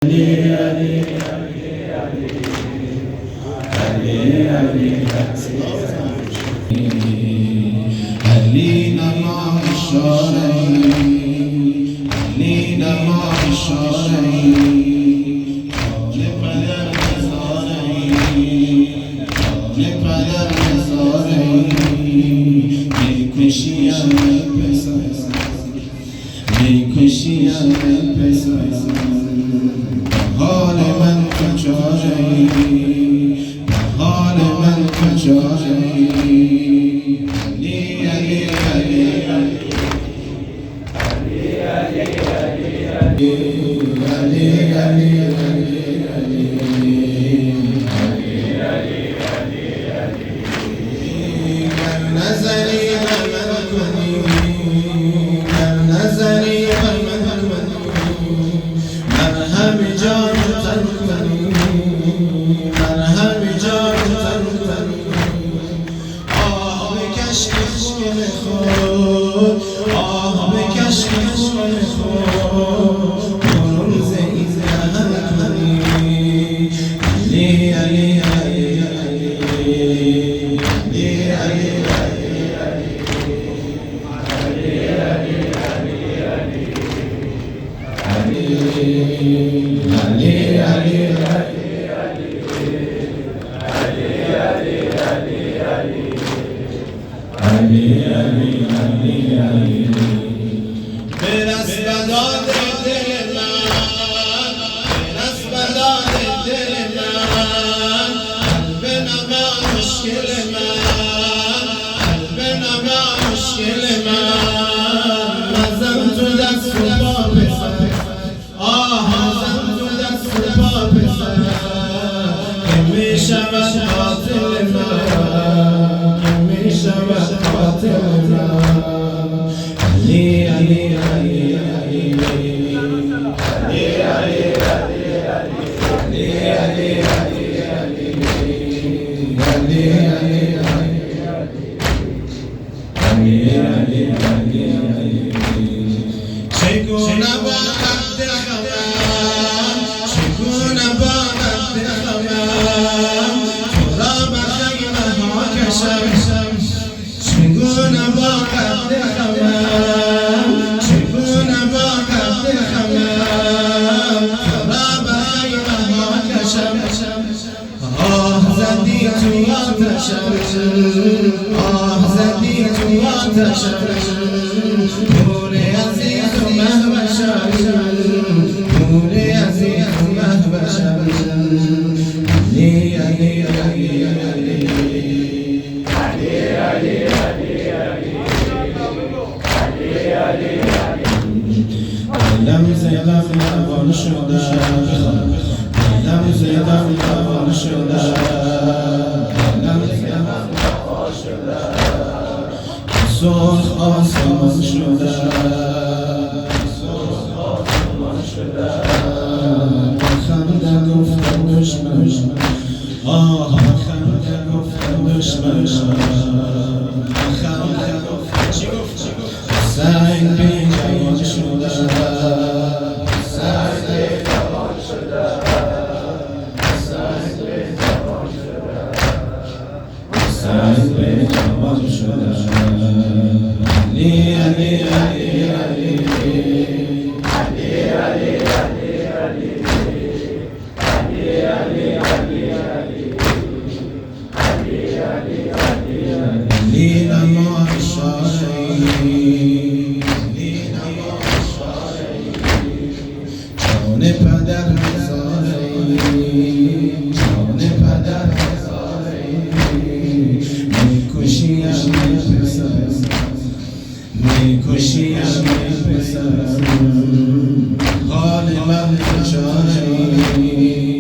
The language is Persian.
علی نما اشاره علی نما اشاره پدر نزاره پدر نزاره میکشیم پسر میکشیم پسر حال من کجایی حال من کجایی علی علی علی علی علی نظری من کنی نظری من مرهم جان تن کنی مرهم جان تن کنی آه بکش خون خود آه بکش خون خود برون زید دهن کنی علی علی علی برس بداد دل من برس بداد دل من قلب نما مشکل من قلب نما مشکل من نزم تو دست و پا پسر آه نزم تو دست و پا پسر که می شود قاتل من که می شود قاتل من علی علی علی علی چگونه باید دلم چگونه باید دلم تو را به خیمه ها کشم چگونه باید دلم چگونه باید دلم تو را به خیمه ها کشم آه زدی تو آتشم آه زدی تو آتشم نور عزیز و مهوشم نور عزیز و مهوشم علی علی علی دلم زیدم روان شده دلم زیدم روان شده دلم زیدم روان شده سرخ آسمان شده سرخ آسمان شده خنده گفتم دشمن آه خنده گفتم دشمن خنده گفتم چی گفت سنگ بی جوان شده سنگ بی جوان شده سنگ بی جوان شده سنگ بی جوان شده علی علی علی علی علی علی علی نما اشاره علی نما اشاره جان پدر نزاره جان پدر نزاره میکشیم پسر میکشیم پسر حال من کجایی